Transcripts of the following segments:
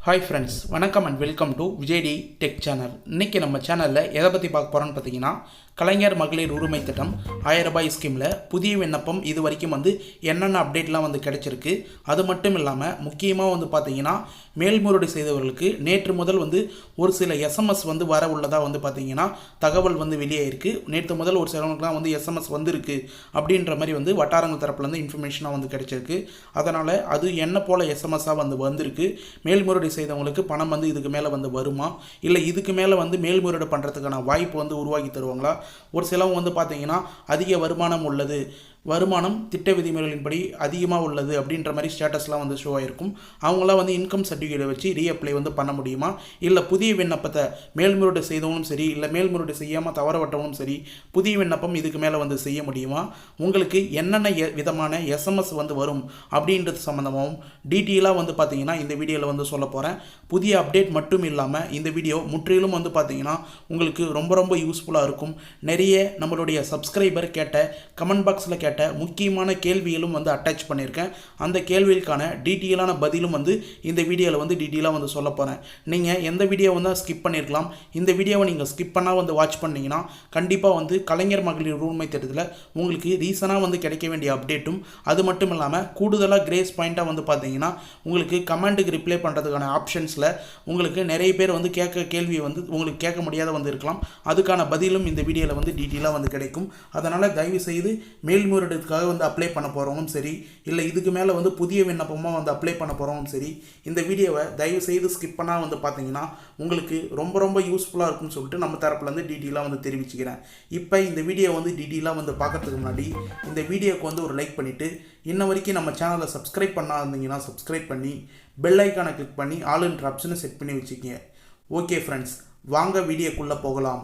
Hi friends, வணக்கம் and welcome to விஜய்டி tech channel. இன்றைக்கி நம்ம சேனலில் எதை பற்றி பார்க்க போகிறோன்னு பார்த்தீங்கன்னா, கலைஞர் மகளிர் உரிமை திட்டம் 1000 ரூபாய் ஸ்கீமில் புதிய விண்ணப்பம் இது வரைக்கும் என்னென்ன அப்டேட்லாம் கிடைச்சிருக்கு. அது மட்டும் இல்லாமல் முக்கியமாக பார்த்தீங்கன்னா, மேல்முறையீடு செய்தவர்களுக்கு நேற்று முதல் ஒரு சில எஸ்எம்எஸ் வர உள்ளதாக பார்த்தீங்கன்னா தகவல் வெளியாயிருக்கு. நேற்று முதல் ஒரு சிலவங்களுக்குலாம் எஸ்எம்எஸ் வந்திருக்கு அப்படின்ற மாதிரி வட்டாரங்கள் தரப்புலேருந்து இன்ஃபர்மேஷனாக கிடைச்சிருக்கு. அதனால் அது என்ன போல் எஸ்எம்எஸ்ஸாக வந்திருக்கு. மேல்முறையீடு செய்தவங்களுக்கு பணம் இதுக்கு மேலே வருமா, இல்லை இதுக்கு மேலே மேல்முறையீடு பண்ணுறதுக்கான வாய்ப்பு உருவாக்கி தருவாங்களா. ஒரு சிலவங்க பார்த்தீங்கன்னா அதிக வருமானம் உள்ளது, வருமானம் திட்ட விதிமுறைகளின்படி அதிகமாக உள்ளது அப்படின்ற மாதிரி ஸ்டேட்டஸ்லாம் ஷோ ஆகிருக்கும். அவங்களாம் இன்கம் சர்டிஃபிகேட்டை வச்சு ரீஅப்ளை பண்ண முடியுமா, இல்லை புதிய விண்ணப்பத்தை மேல்முறையீடு செய்தவங்களும் சரி, இல்லை மேல்முறையீடு செய்யாமல் தவறவிட்டவங்களும் சரி புதிய விண்ணப்பம் இதுக்கு மேலே செய்ய முடியுமா, உங்களுக்கு என்னென்ன விதமான எஸ்எம்எஸ் வரும் அப்படின்றது சம்மந்தமாகவும் டீட்டெயிலாக பார்த்தீங்கன்னா இந்த வீடியோவில் சொல்ல போகிறேன். புதிய அப்டேட் மட்டும் இல்லாமல் இந்த வீடியோ முற்றிலும் பார்த்தீங்கன்னா உங்களுக்கு ரொம்ப ரொம்ப யூஸ்ஃபுல்லாக இருக்கும். நிறைய நம்மளுடைய சப்ஸ்கிரைபர் கேட்ட கமெண்ட் பாக்ஸில் கேட்ட முக்கியமான கேள்விகளும் அட்டாச் பண்ணியிருக்கேன். அந்த கேள்விகளுக்கான டீட்டெயிலான பதிலும் இந்த வீடியோவில் டீட்டெயிலாக சொல்ல போகிறேன். நீங்கள் எந்த வீடியோவை ஸ்கிப் பண்ணியிருக்கலாம். இந்த வீடியோவை நீங்கள் ஸ்கிப் பண்ணால் வாட்ச் பண்ணிங்கன்னா கண்டிப்பாக கலைஞர் மகளிர் உரிமை திட்டத்தில் உங்களுக்கு ரீசனாக கிடைக்க வேண்டிய அப்டேட்டும், அது மட்டும் இல்லாமல் கூடுதலாக கிரேஸ் பாயிண்ட்டாக பார்த்தீங்கன்னா உங்களுக்கு கமெண்ட்டுக்கு ரிப்ளை பண்ணுறதுக்கான ஆப்ஷன்ஸில் உங்களுக்கு நிறைய பேர் கேட்க கேள்வியை உங்களுக்கு கேட்க முடியாத இருக்கலாம். அதுக்கான பதிலும் இந்த வீடியோவில் டீட்டெயிலாக கிடைக்கும். அதனால் தயவு செய்து மேல்முறையீடுக்காக அப்ளை பண்ண போகிறவங்களும் சரி, இல்லை இதுக்கு மேலே புதிய விண்ணப்பமாக அப்ளை பண்ண போகிறவங்களும் சரி, இந்த வீடியோவை தயவு செய்து ஸ்கிப் பண்ணால் பார்த்தீங்கன்னா உங்களுக்கு ரொம்ப ரொம்ப யூஸ்ஃபுல்லாக இருக்கும்னு சொல்லிட்டு நம்ம தரப்புலேருந்து டீட்டெயிலாக தெரிவிச்சுக்கிறேன். இப்போ இந்த வீடியோ டீட்டெயிலாக பார்க்கறதுக்கு முன்னாடி இந்த வீடியோவுக்கு ஒரு லைக் பண்ணிவிட்டு, இன்ன வரைக்கும் நம்ம சேனலை சப்ஸ்கிரைப் பண்ணாதீங்கன்னா சப்ஸ்கிரைப் பண்ணி பெல் ஐக்கானை கிளிக் பண்ணி ஆல்ன்ற ஆப்ஷனை செட் பண்ணி வச்சுக்கிங்க. ஓகே ஃப்ரெண்ட்ஸ், வாங்க வீடியோக்குள்ளே போகலாம்.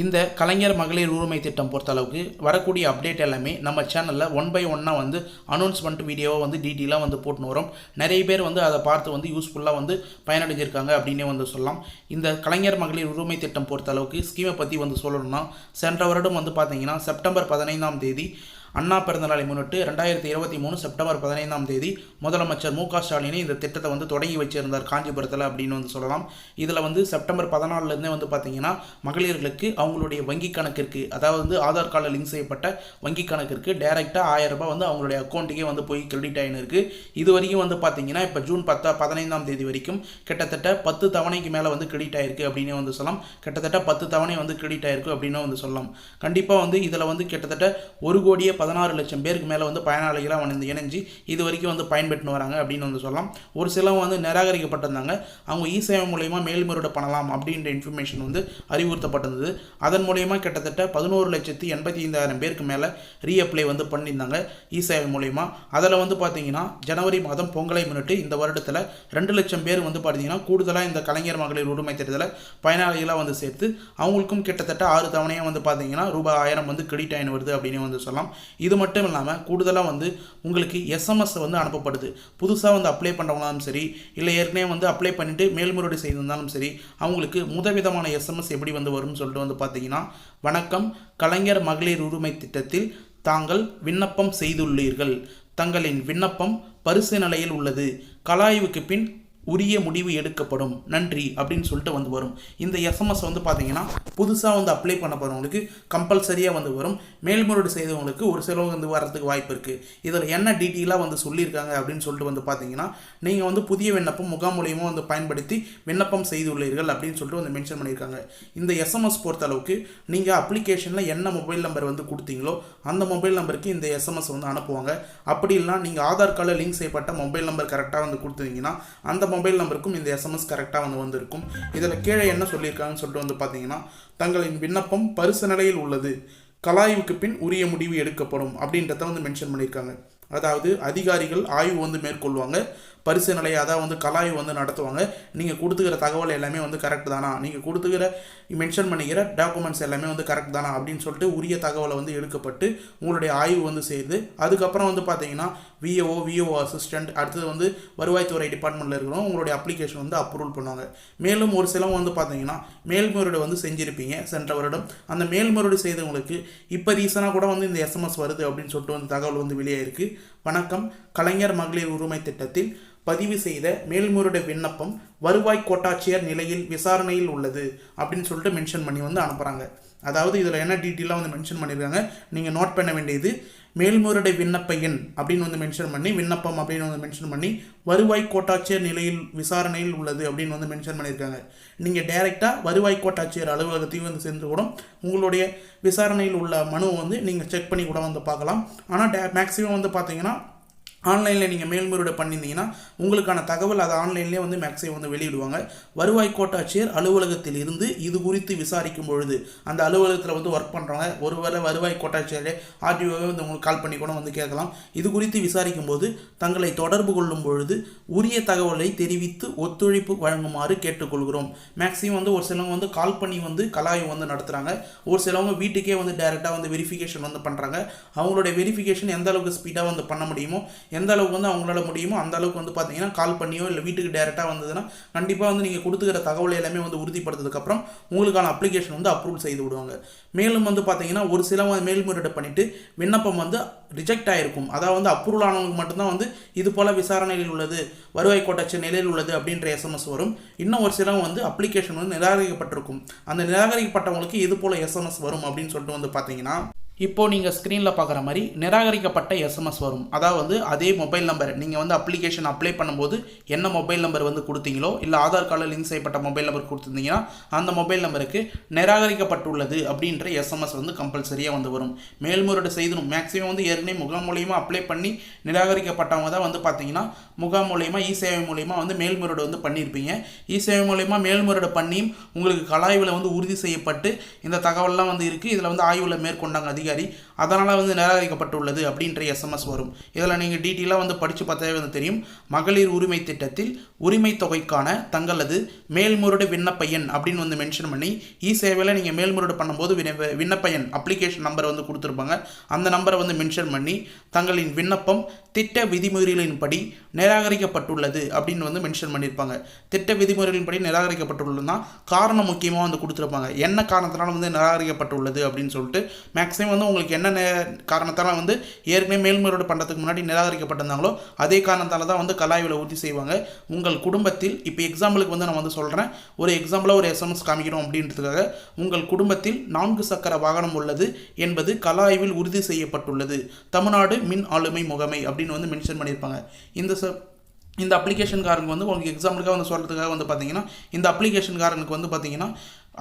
இந்த கலைஞர் மகளிர் உரிமை திட்டம் பொறுத்தளவுக்கு வரக்கூடிய அப்டேட் எல்லாமே நம்ம சேனலில் 1 by 1 அனௌன்ஸ்மெண்ட் வீடியோவை டீட்டெயிலாக போட்டுன்னு வரும். நிறைய பேர் அதை பார்த்து யூஸ்ஃபுல்லாக பயனடைஞ்சிருக்காங்க அப்படின்னே சொல்லலாம். இந்த கலைஞர் மகளிர் உரிமை திட்டம் பொறுத்தளவுக்கு ஸ்கீமை பற்றி சொல்லணும்னா, சென்ற வருடம் பார்த்தீங்கன்னா செப்டம்பர் 15ஆம் தேதி அண்ணா பிறந்தநாளை முன்னிட்டு 2023 செப்டம்பர் 15ஆம் தேதி முதலமைச்சர் மு.க. ஸ்டாலினை இந்த திட்டத்தை தொடங்கி வச்சிருந்தார் காஞ்சிபுரத்தில் அப்படின்னு சொல்லலாம். இதில் செப்டம்பர் 14லேருந்தே பார்த்தீங்கன்னா மகளிர்களுக்கு அவங்களுடைய வங்கி கணக்கிற்கு, அதாவது ஆதார் கார்டில் லிங்க் செய்யப்பட்ட வங்கி கணக்கிற்கு டைரெக்டாக 1000 ரூபாய் அவங்களுடைய அக்கௌண்ட்டுக்கே போய் கிரெடிட் ஆகின்னு இருக்குது. இது வரைக்கும் பார்த்தீங்கன்னா இப்போ ஜூன் 15ஆம் தேதி வரைக்கும் கிட்டத்தட்ட 10 தவணைக்கு மேலே கிரெடிட் ஆகிருக்கு அப்படின்னு சொல்லலாம். கிட்டத்தட்ட 10 தவணை கிரெடிட் ஆகிருக்கு அப்படின்னு சொல்லலாம். கண்டிப்பாக இதில் கிட்டத்தட்ட 1,16,00,000 பேருக்கு மேலே பயனாளிகளாக இணைஞ்சு இது வரைக்கும் பயன்பெற்று வராங்க அப்படின்னு சொல்லலாம். ஒரு சிலவங்க நிராகரிக்கப்பட்டிருந்தாங்க. அவங்க இ-சேவை மூலயமா மேல்முறையீடு பண்ணலாம் அப்படின்ற இன்ஃபர்மேஷன் அறிவுறுத்தப்பட்டிருந்தது. அதன் மூலயமா கிட்டத்தட்ட 11,85,000 பேருக்கு மேலே ரீஅப்ளை பண்ணியிருந்தாங்க இ-சேவை மூலயமா. அதில் பார்த்தீங்கன்னா ஜனவரி மாதம் பொங்கலை முன்னிட்டு இந்த வருடத்தில் 2 லட்சம் பேர் பார்த்தீங்கன்னா கூடுதலாக இந்த கலைஞர் மகளிர் உரிமை திட்டத்தில் பயனாளிகளாக சேர்த்து அவங்களுக்கும் கிட்டத்தட்ட 6 தவணையாக பார்த்தீங்கன்னா ரூபாய் 1000 கிரெடிட் ஆகி வருது அப்படின்னு சொல்லலாம். இது மட்டும் இல்லாமல் கூடுதலாக உங்களுக்கு எஸ்எம்எஸ் அனுப்பப்படுது. புதுசாக அப்ளை பண்ணுறவங்களாலும் சரி, இல்லை ஏற்கனவே அப்ளை பண்ணிவிட்டு மேல்முறையீடு செய்திருந்தாலும் சரி, அவங்களுக்கு விதமான எஸ்எம்எஸ் எப்படி வரும்னு சொல்லிட்டு பார்த்தீங்கன்னா, வணக்கம், கலைஞர் மகளிர் உரிமை திட்டத்தில் தாங்கள் விண்ணப்பம் செய்துள்ளீர்கள். தங்களின் விண்ணப்பம் பரிசீலனையில் உள்ளது. கலாய்வுக்கு பின் உரிய முடிவு எடுக்கப்படும். நன்றி அப்படின்னு சொல்லிட்டு வரும். இந்த எஸ்எம்எஸ் பார்த்தீங்கன்னா புதுசாக அப்ளை பண்ண போகிறவங்களுக்கு கம்பல்சரியாக வரும். மேல்முறையீடு செய்தவங்களுக்கு ஒரு சிலவங்க வரதுக்கு வாய்ப்பு இருக்குது. இதில் என்ன டீட்டெயிலாக சொல்லியிருக்காங்க அப்படின்னு சொல்லிட்டு பார்த்தீங்கன்னா, நீங்கள் புதிய விண்ணப்பம் முகாம் மூலியமாக பயன்படுத்தி விண்ணப்பம் செய்துள்ளீர்கள் அப்படின்னு சொல்லிட்டு மென்ஷன் பண்ணியிருக்காங்க. இந்த எஸ்எம்எஸ் பொறுத்தளவுக்கு நீங்கள் அப்ளிகேஷனில் என்ன மொபைல் நம்பர் கொடுத்தீங்களோ அந்த மொபைல் நம்பருக்கு இந்த எஸ்எம்எஸ் அனுப்புவாங்க. அப்படி இல்லைனா நீங்கள் ஆதார் கார்டில் லிங்க் செய்யப்பட்ட மொபைல் நம்பர் கரெக்டாக கொடுத்தீங்கன்னா அந்த மொபைல் நம்பருக்கும் இந்த எஸ்எம்எஸ் கரெக்டாக வந்திருக்கும். இதில் கீழே என்ன சொல்லியிருக்காங்கன்னு சொல்லிட்டு பார்த்தீங்கன்னா, தங்களின் விண்ணப்பம் பரிசீலனையில் உள்ளது. கலாய்வுக்கு பின் உரிய முடிவு எடுக்கப்படும் அப்படின்றத மென்ஷன் பண்ணியிருக்காங்க. அதாவது அதிகாரிகள் ஆய்வு மேற்கொள்வாங்க, பரிசீலனை அதாவது கலாய்வு நடத்துவாங்க. நீங்கள் கொடுத்துக்கிற தகவல் எல்லாமே கரெக்ட் தானா, நீங்கள் கொடுத்துக்கிற மென்ஷன் பண்ணிக்கிற டாக்குமெண்ட்ஸ் எல்லாமே கரெக்ட் தானா அப்படின்னு சொல்லிட்டு உரிய தகவலை எடுக்கப்பட்டு உங்களுடைய ஆய்வு செய்து அதுக்கப்புறம் பார்த்தீங்கன்னா விஓ அசிஸ்டண்ட், அடுத்தது வருவாய்த்துறை டிபார்ட்மெண்ட்டில் இருக்கிறோம் உங்களுடைய அப்ளிகேஷன் அப்ரூவல் பண்ணுவாங்க. மேலும் ஒரு சிலவங்க பார்த்தீங்கன்னா மேல்முறையீடு செஞ்சுருப்பீங்க சென்ற வருடம். அந்த மேல்முறையீடு செய்தவங்களுக்கு இப்போ ரீசனாக கூட இந்த எஸ்எம்எஸ் வருது அப்படின்னு சொல்லிட்டு தகவல் வெளியாயிருக்கு. வணக்கம், கலைஞர் மகளிர் உரிமை திட்டத்தில் பதிவு செய்த மேல்முறையீடு விண்ணப்பம் வருவாய் கோட்டாட்சியர் நிலையில் விசாரணையில் உள்ளது அப்படின்னு சொல்லிட்டு மென்ஷன் பண்ணி வந்து அனுப்புகிறாங்க. அதாவது இதில் என்ன டீட்டெயிலாக வந்து மென்ஷன் பண்ணியிருக்காங்க, நீங்கள் நோட் பண்ண வேண்டியது மேல்முறையீடு விண்ணப்ப எண் அப்படின்னு வந்து மென்ஷன் பண்ணி, விண்ணப்பம் அப்படின்னு வந்து மென்ஷன் பண்ணி, வருவாய் கோட்டாட்சியர் நிலையில் விசாரணையில் உள்ளது அப்படின்னு வந்து மென்ஷன் பண்ணியிருக்காங்க. நீங்கள் டைரெக்டாக வருவாய் கோட்டாட்சியர் அலுவலகத்தையும் வந்து சேர்ந்து கூட உங்களுடைய விசாரணையில் உள்ள மனுவை வந்து நீங்கள் செக் பண்ணி கூட வந்து பார்க்கலாம். ஆனால் மேக்ஸிமம் வந்து பார்த்தீங்கன்னா ஆன்லைனில் நீங்கள் மேல்முறையீடு பண்ணியிருந்தீங்கன்னா உங்களுக்கான தகவல் அதை ஆன்லைன்லேயே வந்து மேக்ஸிமம் வந்து வெளியிடுவாங்க. வருவாய் கோட்டாட்சியர் அலுவலகத்தில் இருந்து இது குறித்து விசாரிக்கும் பொழுது அந்த அலுவலகத்தில் வந்து ஒர்க் பண்ணுறவங்க ஒருவேளை வருவாய் கோட்டாட்சியரே ஆர்டிஓவே வந்து உங்களுக்கு கால் பண்ணி கூட வந்து கேட்கலாம். இது குறித்து விசாரிக்கும் போது தங்களை தொடர்பு கொள்ளும் பொழுது உரிய தகவலை தெரிவித்து ஒத்துழைப்பு வழங்குமாறு கேட்டுக்கொள்கிறோம். மேக்ஸிமம் வந்து ஒரு சிலவங்க வந்து கால் பண்ணி வந்து கலாய்வு வந்து நடத்துகிறாங்க. ஒரு சிலவங்க வீட்டுக்கே வந்து டைரெக்டாக வந்து வெரிஃபிகேஷன் வந்து பண்ணுறாங்க. அவங்களுடைய வெரிஃபிகேஷன் எந்த அளவுக்கு ஸ்பீடாக வந்து பண்ண முடியுமோ, எந்த அளவுக்கு வந்து அவங்களால முடியுமோ அந்த அளவுக்கு வந்து பார்த்தீங்கன்னா கால் பண்ணியோ இல்லை வீட்டுக்கு டைரெக்டாக வந்ததுன்னா கண்டிப்பாக வந்து நீங்கள் கொடுத்துக்கிற தகவல் எல்லாமே வந்து உறுதிப்படுத்ததுக்கப்புறம் உங்களுக்கான அப்ளிகேஷன் வந்து அப்ரூவ் செய்து விடுவாங்க. மேலும் வந்து பார்த்தீங்கன்னா ஒரு சிலவங்க மேல்முறையீடு பண்ணிவிட்டு விண்ணப்பம் வந்து ரிஜெக்ட் ஆகிருக்கும். அதாவது வந்து அப்ரூவல் ஆனவங்களுக்கு மட்டும்தான் வந்து இது போல் விசாரணையில் உள்ளது, வருவாய் கோட்டாட்சியர் நிலையில் உள்ளது அப்படின்ற எஸ்எம்எஸ் வரும். இன்னும் ஒரு சிலவங்க வந்து அப்ளிகேஷன் வந்து நிராகரிக்கப்பட்டிருக்கும். அந்த நிராகரிக்கப்பட்டவங்களுக்கு இது போல் எஸ்எம்எஸ் வரும் அப்படின்னு சொல்லிட்டு வந்து பார்த்தீங்கன்னா இப்போது நீங்கள் ஸ்க்ரீனில் பார்க்குற மாதிரி நிராகரிக்கப்பட்ட எஸ்எம்எஸ் வரும். அதாவது அதே மொபைல் நம்பர் நீங்கள் வந்து அப்ளிகேஷன் அப்ளை பண்ணும்போது என்ன மொபைல் நம்பர் வந்து கொடுத்தீங்களோ இல்லை ஆதார் கார்டில் லிங்க் செய்யப்பட்ட மொபைல் நம்பர் கொடுத்துருந்தீங்கன்னா அந்த மொபைல் நம்பருக்கு நிராகரிக்கப்பட்டுள்ளது அப்படின்ற எஸ்எம்எஸ் வந்து கம்பல்சரியாக வந்து வரும். மேல்முறையீடு செய்யணும். மேக்ஸிமம் வந்து ஏற்கனவே முகாம் மூலியமாக அப்ளை பண்ணி நிராகரிக்கப்பட்டவங்க தான் வந்து பார்த்தீங்கன்னா முகாம் மூலியமாக இ-சேவை மூலியமாக வந்து மேல்முறையீடு வந்து பண்ணியிருப்பீங்க. இ-சேவை மூலியமாக மேல்முறையீடு பண்ணியும் உங்களுக்கு கலாய்வில் வந்து உறுதி செய்யப்பட்டு இந்த தகவல்லாம் வந்து இருக்குது, இதில் வந்து ஆய்வில் மேற்கொண்டாங்க அதிகாரி, அதனால் வந்து நிராகரிக்கப்பட்டுள்ளது அப்படின்ற எஸ்எம்எஸ் வரும். இதில் நீங்கள் டீட்டெயிலாக வந்து படித்து பார்த்தாவே வந்து தெரியும். மகளிர் உரிமை திட்டத்தில் உரிமை தொகைக்கான தங்களது மேல்முறையீடு விண்ணப்ப எண் அப்படின்னு வந்து மென்ஷன் பண்ணி இ-சேவையில் நீங்கள் மேல்முறையீடு பண்ணும்போது விண்ணப்ப எண் அப்ளிகேஷன் நம்பர் வந்து கொடுத்துருப்பாங்க. அந்த நம்பரை வந்து மென்ஷன் பண்ணி தங்களின் விண்ணப்பம் திட்ட விதிமுறைகளின்படி நிராகரிக்கப்பட்டுள்ளது அப்படின்னு வந்து மென்ஷன் பண்ணியிருப்பாங்க. திட்ட விதிமுறைகளின்படி நிராகரிக்கப்பட்டுள்ளதுன்னா காரணம் முக்கியமாக வந்து கொடுத்துருப்பாங்க. என்ன காரணத்தினால வந்து நிராகரிக்கப்பட்டுள்ளது அப்படின்னு சொல்லிட்டு மேக்ஸிமம் வந்து உங்களுக்கு என்ன காரணத்தால் வந்து ஏற்கனவே மேல்முறையீடு பண்ணுறதுக்கு முன்னாடி நிராகரிக்கப்பட்டிருந்தாங்களோ அதே காரணத்தால் தான் வந்து கலாய்வில் உறுதி செய்வாங்க. உங்கள் குடும்பத்தில் இப்போ எக்ஸாம்பிளுக்கு வந்து நான் வந்து சொல்கிறேன், ஒரு எக்ஸாம்பிளாக ஒரு எஸ்எம்எஸ் காமிக்கணும் அப்படின்றதுக்காக, உங்கள் குடும்பத்தில் 4 சக்கர வாகனம் உள்ளது என்பது கலாய்வில் உறுதி செய்யப்பட்டுள்ளது, தமிழ்நாடு மின் ஆளுமை முகமை அப்படின்னு வந்து மென்ஷன் பண்ணியிருப்பாங்க. இந்த அப்ளிகேஷன்காரங்க வந்து உங்களுக்கு எக்ஸாம்பிளுக்காக வந்து சொல்கிறதுக்காக வந்து பார்த்தீங்கன்னா இந்த அப்ளிகேஷன்காரனுக்கு வந்து பார்த்தீங்கன்னா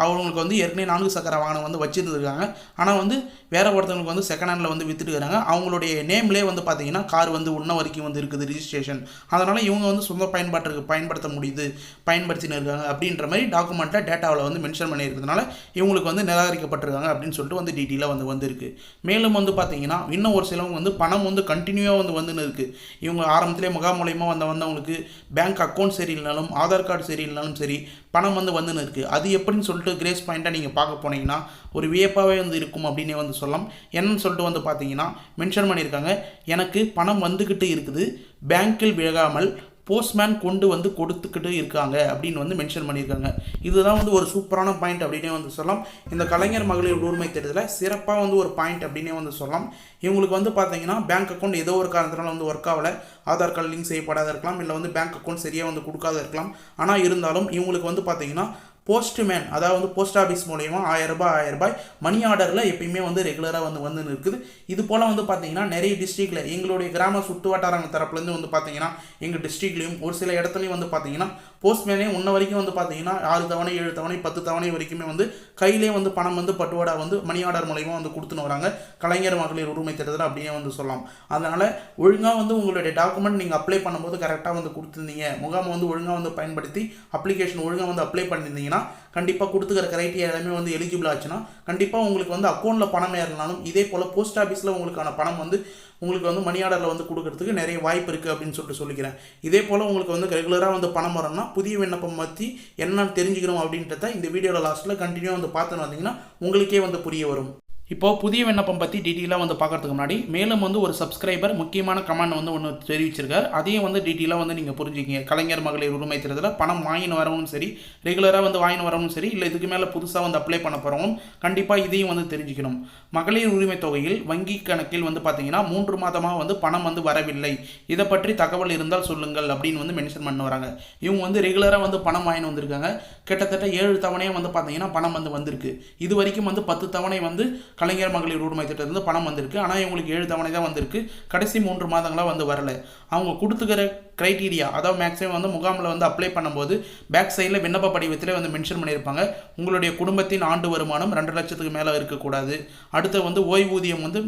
அவங்களுக்கு வந்து ஏற்கனவே 4 சக்கர வாகனம் வந்து வச்சுருந்துருக்காங்க. ஆனால் வந்து வேறு ஒருத்தவங்களுக்கு வந்து செகண்ட் ஹேண்டில் வந்து விற்றுட்டுருக்காங்க. அவங்களுடைய நேம்லேயே வந்து பார்த்தீங்கன்னா கார் வந்து இன்ன வரைக்கும் வந்து இருக்குது ரிஜிஸ்ட்ரேஷன். அதனால் இவங்க வந்து சொந்த பயன்படுத்த முடியுது, பயன்படுத்தின்னு இருக்காங்க அப்படின்ற மாதிரி டாக்குமெண்ட்டில் டேட்டாவில் வந்து மென்ஷன் பண்ணியிருக்கிறதுனால இவங்களுக்கு வந்து நிராகரிக்கப்பட்டிருக்காங்க அப்படின்னு சொல்லிட்டு வந்து டீட்டெயிலாக வந்துருக்கு. மேலும் வந்து பார்த்தீங்கன்னா இன்னும் ஒரு சிலவங்க வந்து பணம் வந்து கண்டினியூவாக வந்துன்னு இருக்குது. இவங்க ஆரம்பத்திலே முகாம் மூலயமா வந்தவங்களுக்கு பேங்க் அக்கௌண்ட் சரியில்லைனாலும் ஆதார் கார்டு சரியில்லைனாலும் சரி பணம் வந்து வந்துன்னு இருக்குது. அது எப்படின்னு சொல்லிட்டு கிரேஸ் பாயிண்ட்டாக நீங்கள் பார்க்க போனீங்கன்னா ஒரு வியப்பாகவே வந்து இருக்கும் அப்படின்னே வந்து சொல்லலாம். என்னன்னு சொல்லிட்டு வந்து பார்த்தீங்கன்னா மென்ஷன் பண்ணியிருக்காங்க, எனக்கு பணம் வந்துக்கிட்டு இருக்குது, பேங்க்கில் விழாமல் போஸ்ட்மேன் கொண்டு வந்து கொடுத்துக்கிட்டு இருக்காங்க அப்படின்னு வந்து மென்ஷன் பண்ணியிருக்காங்க. இதுதான் வந்து ஒரு சூப்பரான பாயிண்ட் அப்படின்னே வந்து சொல்லலாம். இந்த கலைஞர் மகளிர் உரிமை திட்டத்தில் சிறப்பாக வந்து ஒரு பாயிண்ட் அப்படின்னே வந்து சொல்லலாம். இவங்களுக்கு வந்து பார்த்தீங்கன்னா பேங்க் அக்கௌண்ட் ஏதோ ஒரு காரணத்தினால வந்து ஒர்க் ஆகலை, ஆதார் கார்டு லிங்க் செய்யப்படாத இருக்கலாம், இல்லை வந்து பேங்க் அக்கௌண்ட் சரியாக வந்து கொடுக்காத இருக்கலாம். ஆனால் இருந்தாலும் இவங்களுக்கு வந்து பார்த்தீங்கன்னா போஸ்ட்மேன் அதாவது போஸ்ட் ஆஃபீஸ் மூலயமா 1000 ரூபாய் மணி ஆர்டரில் எப்பயுமே வந்து ரெகுலராக வந்து இருக்குது. இது போல் வந்து பார்த்தீங்கன்னா நிறைய டிஸ்ட்ரிக்டில் எங்களுடைய கிராம சுற்று வட்டாரங்கள் தரப்புலேருந்து வந்து பார்த்தீங்கன்னா எங்கள் டிஸ்ட்ரிக்ட்லேயும் ஒரு சில இடத்துலையும் வந்து பார்த்தீங்கன்னா போஸ்ட்மேனே இன்ன வரைக்கும் வந்து பார்த்தீங்கன்னா 6 தவணை 7 தவணை 10 தவணை வரைக்குமே வந்து கையிலே வந்து பணம் வந்து பட்டுவாடா வந்து மணி ஆர்டர் மூலயமா வந்து கொடுத்துன்னு வராங்க கலைஞர் மகளிர் உரிமை திட்டத்தில் அப்படியே வந்து சொல்லலாம். அதனால் ஒழுங்காக வந்து உங்களுடைய டாக்குமெண்ட் நீங்கள் அப்ளை பண்ணும்போது கரெக்டாக வந்து கொடுத்துருந்தீங்க, முகாமை வந்து ஒழுங்காக வந்து பயன்படுத்தி அப்ளிகேஷன் ஒழுங்காக வந்து அப்ளை பண்ணியிருந்தீங்கன்னா கண்டிப்பாக கொடுத்துக்கிற கிரைட்டீரியா எல்லாமே வந்து எலிஜிபிள் ஆச்சுன்னா கண்டிப்பாக உங்களுக்கு வந்து அக்கௌண்ட்டில் பணம் ஏறினாலும் இதே போல் போஸ்ட் ஆஃபீஸில் உங்களுக்கான பணம் வந்து உங்களுக்கு வந்து மணி ஆர்டரில் வந்து கொடுக்கறதுக்கு நிறைய வாய்ப்பு இருக்குது அப்படின்னு சொல்லிக்கிறேன். இதே போல் உங்களுக்கு வந்து ரெகுலராக வந்து பணம் வரணும்னா புதிய விண்ணப்பம் பற்றி என்ன தெரிஞ்சுக்கணும் அப்படின்றத இந்த வீடியோவில் லாஸ்ட்டில் கண்டினியூ வந்து பார்த்துன்னு வந்தீங்கன்னா உங்களுக்கே வந்து புரிய வரும். இப்போ புதிய விண்ணப்பம் பற்றி டீட்டெயிலாக வந்து பார்க்கறதுக்கு முன்னாடி மேலும் வந்து ஒரு சப்ஸ்கிரைபர் முக்கியமான கமெண்ட் வந்து ஒன்று தெரிவிச்சிருக்கார். அதையும் வந்து டீட்டெயிலாக வந்து நீங்கள் புரிஞ்சுக்கிங்க. கலைஞர் மகளிர் உரிமை திட்டத்தில் பணம் வாங்கின்னு வரவும் சரி, ரெகுலராக வந்து வாங்கின்னு வரவும் சரி, இல்லை இதுக்கு மேலே புதுசாக வந்து அப்ளை பண்ண போகிறவங்க கண்டிப்பாக இதையும் வந்து தெரிஞ்சுக்கணும். மகளிர் உரிமை தொகையில் வங்கி கணக்கில் வந்து பார்த்தீங்கன்னா 3 மாதமாக வந்து பணம் வந்து வரவில்லை, இதை பற்றி தகவல் இருந்தால் சொல்லுங்கள் அப்படின்னு வந்து மென்ஷன் பண்ண வராங்க. இவங்க வந்து ரெகுலராக வந்து பணம் வாங்கின்னு வந்திருக்காங்க. கிட்டத்தட்ட 7 தவணையாக வந்து பார்த்தீங்கன்னா பணம் வந்து வந்திருக்கு. இது வரைக்கும் வந்து 10 தவணை வந்து கலைஞர் மகளிர் உரிமை திட்டத்திலிருந்து பணம் வந்திருக்கு. ஆனால் இவங்களுக்கு 7 தவணை தான் வந்திருக்கு. கடைசி 3 மாதங்களாக வந்து வரல. அவங்க கொடுத்துக்கிற க்ரைட்டீரியா, அதாவது மேக்ஸிமம் வந்து முகாமில் வந்து அப்ளை பண்ணும்போது பேக் சைடில் விண்ணப்ப படிவத்திலே வந்து மென்ஷன் பண்ணியிருப்பாங்க. உங்களுடைய குடும்பத்தின் ஆண்டு வருமானம் 2 லட்சத்துக்கு மேலே இருக்கக்கூடாது. அடுத்து வந்து ஓய்வூதியம் வந்து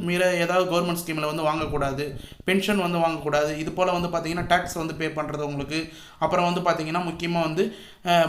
ஏதாவது கவர்மெண்ட் ஸ்கீமில் வந்து வாங்கக்கூடாது, பென்ஷன் வந்து வாங்கக்கூடாது. இது போல் வந்து பார்த்தீங்கன்னா டேக்ஸ் வந்து பே பண்ணுறது உங்களுக்கு. அப்புறம் வந்து பார்த்தீங்கன்னா முக்கியமாக வந்து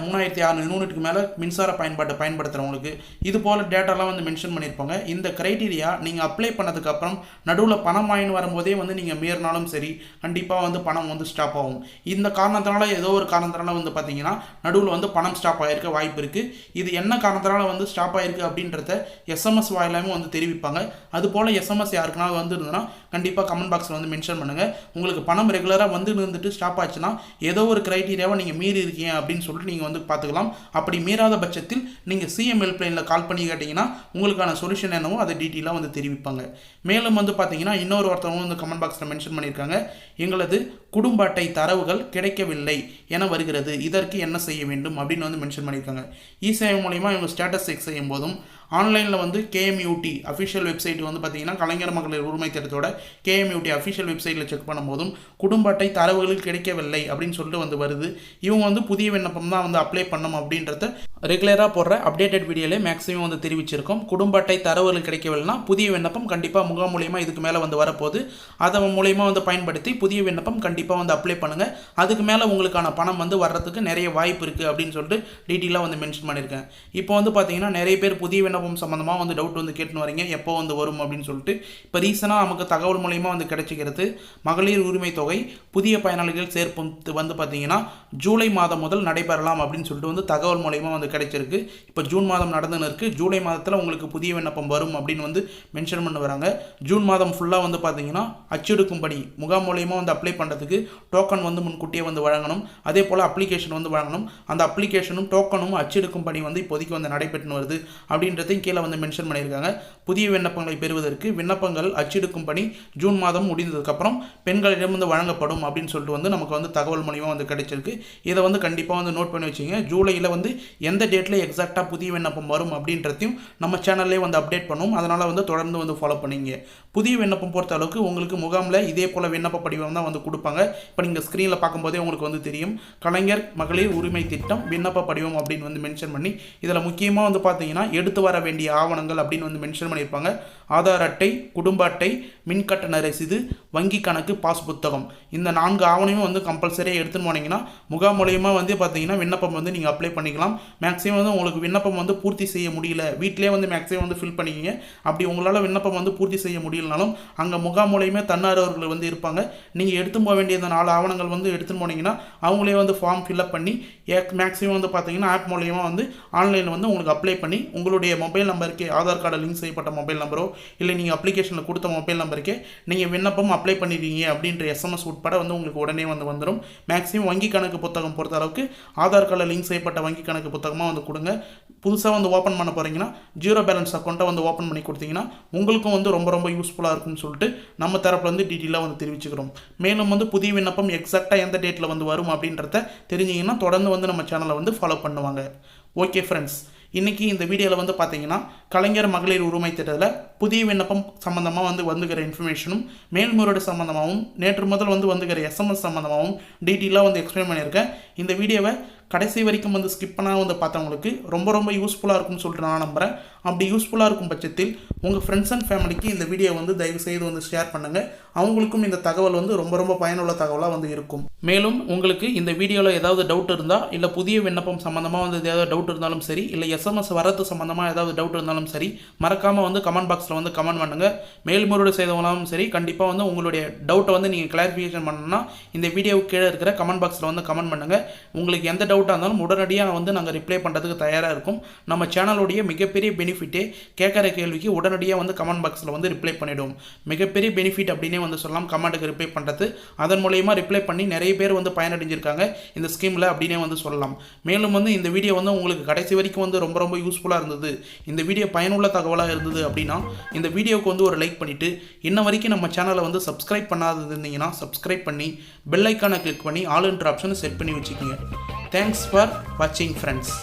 3600 யூனிட்டுக்கு மேலே மின்சார பயன்படுத்துகிறவங்களுக்கு இது போல் டேட்டாலாம் வந்து மென்ஷன் பண்ணியிருப்பாங்க. இந்த க்ரைட்டீரியா நீங்கள் அப்ளை பண்ணதுக்கப்புறம் நடுவில் பணம் வாங்கின்னு வரும்போதே வந்து நீங்கள் மீறினாலும் சரி, கண்டிப்பாக வந்து பணம் வந்து ஸ்டாப் ஆகும். இந்த காரணத்தினால ஏதோ ஒரு காரணத்தினால வந்து பார்த்தீங்கன்னா நடுவில் வந்து பணம் ஸ்டாப் ஆகிருக்க வாய்ப்பு இருக்குது. இது என்ன காரணத்தினால வந்து ஸ்டாப் ஆகிருக்கு அப்படின்றத எஸ்எம்எஸ் வாயிலாமே வந்து தெரிவிப்பாங்க. அதுபோல் எஸ்எம்எஸ் யாருக்குனா வந்து இருந்ததுன்னா கண்டிப்பாக கமெண்ட் பாக்ஸில் வந்து மென்ஷன் பண்ணுங்கள். உங்களுக்கு பணம் ரெகுலராக வந்து இருந்துட்டு ஸ்டாப் ஆச்சுன்னா ஏதோ ஒரு க்ரைட்டீரியாவை நீங்கள் மீறி இருக்கீங்க அப்படின்னு சொல்லிட்டு நீங்கள் வந்து பார்த்துக்கலாம். அப்படி மீறாத பட்சத்தில் நீங்கள் சிஎம் ஹெல்ப்லைனில் கால் பண்ணி கேட்டிங்கன்னா உங்களுக்கான சொல்யூஷன் என்னவோ அதை டீட்டெயிலாக வந்து தெரிவிப்பாங்க. மேலும் வந்து பார்த்தீங்கன்னா ஒருத்தவங்க வந்து கமெண்ட் பாக்ஸில் மென்ஷன் பண்ணியிருக்காங்க, எங்களது குடும்ப அட்டை தரவுகள் கிடைக்கவில்லை என வருகிறது, இதற்கு என்ன செய்ய வேண்டும் அப்படின்னு வந்து மென்ஷன் பண்ணியிருக்காங்க. இ-சேவை மூலிமா இவங்க ஸ்டேட்டஸ் செக் செய்யும் போதும் ஆன்லைனில் வந்து கேஎம்யூடி அஃபிஷியல் வெப்சைட் வந்து பார்த்தீங்கன்னா கலைஞர் மகளிர் உரிமை திட்டத்தோட கேஎம்யூடி அஃபிஷியல் வெப்சைட்டில் செக் பண்ணும்போதும் குடும்ப அட்டை தரவுகள் கிடைக்கவில்லை அப்படின்னு சொல்லிட்டு வந்து வருது. இவங்க வந்து புதிய விண்ணப்பம் தான் வந்து அப்ளை பண்ணணும் அப்படின்றத ரெகுலராக போடுற அப்டேட்டட் வீடியோலே மேக்ஸிமம் வந்து தெரிவிச்சிருக்கோம். குடும்ப அட்டை தரவுகள் கிடைக்கவில்லைனா புதிய விண்ணப்பம் கண்டிப்பாக முகாம் மூலிமா இதுக்கு மேலே வந்து வரப்போகுது. அதை மூலிமா வந்து பயன்படுத்தி புதிய விண்ணப்பம் கண்டிப்பாக வந்து அப்ளை பண்ணுங்கள். அதுக்கு மேலே உங்களுக்கான பணம் வந்து வர்றதுக்கு நிறைய வாய்ப்பு இருக்குது அப்படின்னு சொல்லிட்டு டீட்டெயிலாக வந்து மென்ஷன் பண்ணியிருக்கேன். இப்போ வந்து பார்த்தீங்கன்னா நிறைய பேர் புதிய விண்ணப்பம் சம்மந்தமாக வந்து டவுட் வந்து கேட்டுன்னு வரீங்க, எப்போ வந்து வரும் அப்படின்னு சொல்லிட்டு. இப்போ ரீசனாக நமக்கு தகவல் மூலிமா வந்து கிடைச்சிக்கிறது. மகளிர் உரிமை தொகை புதிய பயனாளிகள் சேர்ப்பு வந்து பார்த்தீங்கன்னா ஜூலை மாதம் முதல் நடைபெறலாம் அப்படின்னு சொல்லிட்டு வந்து தகவல் மூலிமா வந்து கிடைச்சிருக்கு. இப்போ ஜூன் மாதம் நடந்துன்னு இருக்குது. ஜூலை மாதத்தில் உங்களுக்கு புதிய விண்ணப்பம் வரும் அப்படின்னு வந்து மென்ஷன் பண்ணி வராங்க. ஜூன் மாதம் ஃபுல்லாக வந்து பார்த்தீங்கன்னா அச்செடுக்கும் பணி முகாம் மூலிமா வந்து அப்ளை பண்ணுறதுக்கு டோக்கன் வந்து முன்கூட்டியே வந்து வழங்கணும். அதே போல் அப்ளிகேஷன் வந்து வழங்கணும். அந்த அப்ளிகேஷனும் டோக்கனும் அச்செடுக்கும் பணி வந்து இப்போதைக்கு வந்து நடைபெற்று வருது அப்படின்றதையும் கீழே வந்து மென்ஷன் பண்ணியிருக்காங்க. புதிய விண்ணப்பங்களை பெறுவதற்கு விண்ணப்பங்கள் அச்செடுக்கும் பணி ஜூன் மாதம் முடிந்ததுக்கப்புறம் பெண்களிடம் வந்து வழங்கப்படும் அப்படின்னு சொல்லிட்டு வந்து நமக்கு வந்து தகவல் மூலிமா வந்து கிடைச்சிருக்கு. இதை வந்து கண்டிப்பாக வந்து நோட் பண்ணி வச்சுங்க. ஜூலையில் வந்து எந்த டேட்டில் எக்ஸாக்டாக புதிய விண்ணப்பம் வரும் அப்படின்றதையும் நம்ம சேனல்லே வந்து அப்டேட் பண்ணுவோம். அதனால் வந்து தொடர்ந்து வந்து ஃபாலோ பண்ணிங்க. புதிய விண்ணப்பம் பொறுத்த அளவுக்கு உங்களுக்கு முகாமில் இதே போல் விண்ணப்ப படிவம் தான் வந்து கொடுப்பாங்க. இப்போ நீங்கள் ஸ்க்ரீனில் பார்க்கும்போதே உங்களுக்கு வந்து தெரியும், கலைஞர் மகளிர் உரிமை திட்டம் விண்ணப்ப படிவம் அப்படின்னு வந்து மென்ஷன் பண்ணி இதில் முக்கியமாக வந்து பார்த்தீங்கன்னா எடுத்து வர வேண்டிய ஆவணங்கள் அப்படின்னு வந்து மென்ஷன் பண்ணியிருப்பாங்க. ஆதார் அட்டை, குடும்ப அட்டை, மின்கட்டண ரசீது, வங்கி கணக்கு, பாஸ் புத்தகம், இந்த 4 ஆவணமும் வந்து கம்பல்சரியாக எடுத்துன்னு போனீங்கன்னா முகாம் மூலியமாக வந்து பார்த்தீங்கன்னா விண்ணப்பம் வந்து நீங்கள் அப்ளை பண்ணிக்கலாம். மேக்ஸிமம் வந்து உங்களுக்கு விண்ணப்பம் வந்து பூர்த்தி செய்ய முடியல, வீட்டிலே வந்து மேக்ஸிமம் வந்து ஃபில் பண்ணிக்கிங்க. அப்படி உங்களால் விண்ணப்பம் வந்து பூர்த்தி செய்ய முடியலனாலும் அங்கே முகாம் மூலியமே தன்னார்வர்கள் வந்து இருப்பாங்க. நீங்கள் எடுத்துன்னு போக வேண்டிய 4 ஆவணங்கள் வந்து எடுத்துன்னு போனீங்கன்னா அவங்களே வந்து ஃபார்ம் ஃபில்அப் பண்ணி மேக்ஸிமம் வந்து பார்த்தீங்கன்னா ஆப் மூலியமாக வந்து ஆன்லைனில் வந்து உங்களுக்கு அப்ளை பண்ணி உங்களுடைய மொபைல் நம்பருக்கு ஆதார் கார்டு லிங்க் செய்யப்பட்ட மொபைல் நம்பரோ இல்லை நீங்கள் அப்ளிகேஷனில் கொடுத்த மொபைல் நம்பருக்கே நீங்கள் விண்ணப்பம் அப்ளை பண்ணிடுவீங்க அப்படின்ற எஸ்எம்எஸ் உட்பட வந்து உங்களுக்கு உடனே வந்து வந்துடும். மேக்ஸிமம் வங்கி கணக்கு புத்தகம் பொறுத்த அளவுக்கு ஆதார் கார்டில் லிங்க் செய்யப்பட்ட வங்கி கணக்கு புத்தகமாக வந்து கொடுங்க. புதுசாக வந்து ஓப்பன் பண்ண போகிறீங்கன்னா 0 பேலன்ஸ் அக்கௌண்ட்டை வந்து ஓப்பன் பண்ணி கொடுத்தீங்கன்னா உங்களுக்கும் வந்து ரொம்ப ரொம்ப யூஸ்ஃபுல்லாக இருக்கும்னு சொல்லிட்டு நம்ம தரப்பில் வந்து டீட்டெயிலாக வந்து தெரிவிச்சுக்கிறோம். மேலும் வந்து புதிய விண்ணப்பம் எக்ஸாக்டாக எந்த டேட்டில் வந்து வரும் அப்படின்றத தெரிஞ்சிங்கன்னா தொடர்ந்து வந்து நம்ம சேனலை வந்து ஃபாலோ பண்ணுவாங்க. ஓகே ஃப்ரெண்ட்ஸ், இன்றைக்கி இந்த வீடியோவில் வந்து பார்த்தீங்கன்னா கலைஞர் மகளிர் உரிமை திட்டத்தில் புதிய விண்ணப்பம் சம்மந்தமாக வந்து வந்துக்கிற இன்ஃபர்மேஷனும் மேல்முறையீடு சம்மந்தமாகவும் நேற்று முதல் வந்து வந்துக்கிற எஸ்எம்எஸ் சம்மந்தமாகவும் டீட்டெயிலாக வந்து எக்ஸ்பிளைன் பண்ணியிருக்கேன். இந்த வீடியோவை கடைசி வரைக்கும் வந்து ஸ்கிப் பண்ணால் வந்து பார்த்தவங்களுக்கு ரொம்ப ரொம்ப யூஸ்ஃபுல்லாக இருக்கும்னு சொல்லிட்டு நான் நம்புகிறேன். அப்படி யூஸ்ஃபுல்லாக இருக்கும் பட்சத்தில் உங்கள் ஃப்ரெண்ட்ஸ் அண்ட் ஃபேமிலிக்கு இந்த வீடியோ வந்து தயவு செய்து வந்து ஷேர் பண்ணுங்கள். அவங்களுக்கும் இந்த தகவல் வந்து ரொம்ப ரொம்ப பயனுள்ள தகவலாக வந்து இருக்கும். மேலும் உங்களுக்கு இந்த வீடியோவில் ஏதாவது டவுட் இருந்தால் இல்லை புதிய விண்ணப்பம் சம்மந்தமாக வந்து ஏதாவது டவுட் இருந்தாலும் சரி, இல்லை எஸ்எம்எஸ் வரது சம்மந்தமாக ஏதாவது டவுட் இருந்தாலும் சரி, மறக்காமல் வந்து கமெண்ட் பாக்ஸில் வந்து கமெண்ட் பண்ணுங்கள். மேல்முறையீடு செய்தவங்களாலும் சரி, கண்டிப்பாக வந்து உங்களுடைய டவுட்டை வந்து நீங்கள் கிளாரிஃபிகேஷன் பண்ணணும்னா இந்த வீடியோவுக்கு கீழே இருக்கிற கமெண்ட் பாக்ஸில் வந்து கமெண்ட் பண்ணுங்கள். உங்களுக்கு எந்த டவுட்டாக இருந்தாலும் உடனடியாக வந்து நாங்கள் ரிப்ளை பண்ணுறதுக்கு தயாராக இருக்கும். நம்ம சேனலுடைய மிகப்பெரிய பெனிஃபிட்டே கேட்குற கேள்விக்கு உடனே உடனடியாக வந்து கமெண்ட் பாக்ஸில் வந்து ரிப்ளை பண்ணிவிடும். மிகப்பெரிய பெனிஃபிட் அப்படின்னே வந்து சொல்லலாம் கமெண்ட்டுக்கு ரிப்ளை பண்ணுறது. அதன் மூலயமா ரிப்ளை பண்ணி நிறைய பேர் வந்து பயனடைஞ்சிருக்காங்க இந்த ஸ்கீமில் அப்படின்னே வந்து சொல்லலாம். மேலும் வந்து இந்த வீடியோ வந்து உங்களுக்கு கடைசி வரைக்கும் வந்து ரொம்ப ரொம்ப யூஸ்ஃபுல்லாக இருந்தது, இந்த வீடியோ பயனுள்ள தகவலாக இருந்தது அப்படின்னா இந்த வீடியோவுக்கு வந்து ஒரு லைக் பண்ணிவிட்டு இன்ன வரைக்கும் நம்ம சேனலை வந்து சப்ஸ்கிரைப் பண்ணாது இருந்தீங்கன்னா சப்ஸ்கிரைப் பண்ணி பெல் ஐக்கானை கிளிக் பண்ணி ஆல் என்ற ஆப்ஷனை செட் பண்ணி வச்சுக்கோங்க. தேங்க்ஸ் ஃபார் வாட்சிங் ஃப்ரெண்ட்ஸ்.